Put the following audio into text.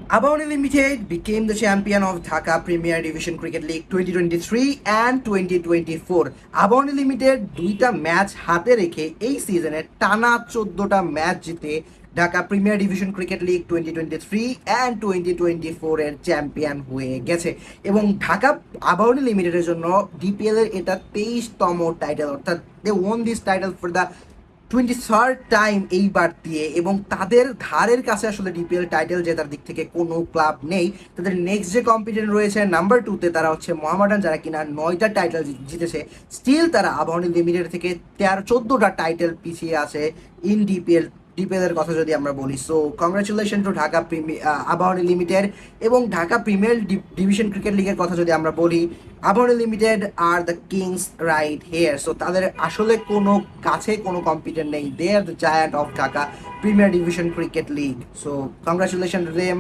Abani Limited became the champion of Dhaka Premier Division Cricket League 2023 and 2024. Abani Limited দুইটা match হাতে রেখে এই সিজনে টানা 14টা ম্যাচ জিতে Dhaka premier division cricket league 2023 and 2024 এর চ্যাম্পিয়ন হয়ে গেছে এবং ঢাকা আবাহনী লিমিটেডের জন্য ডিপিএল এর এটা 23তম টাইটেল, অর্থাৎ they won this title for the 23rd time এইবার দিয়ে, এবং তাদের ধারের কাছে আসলে ডিপিএল টাইটেল জেতার দিক থেকে কোনো ক্লাব নেই। তাদের নেক্সট যে কম্পিটিটর রয়েছে নাম্বার 2-তে, তারা হচ্ছে মোহামেডান, যারা কিনা 9টা টাইটেল জিতেছে। স্টিল তারা আবাহনী লিমিটেড থেকে 14টা টাইটেল পিছিয়ে আছে ইন ডিপিএল এর কথা যদি আমরা বলি। So congratulation two Dhaka Abahani limited. এবং ঢাকা প্রিমিয়ার ডিভিশন ক্রিকেট লিগের কথা যদি আমরা বলি, Abahani limited are the kings right here. So তাদের আসলে কোনো কাছে কোনো কম্পিটিটর নেই। They are the giant of Dhaka premier division cricket league. So congratulation to them.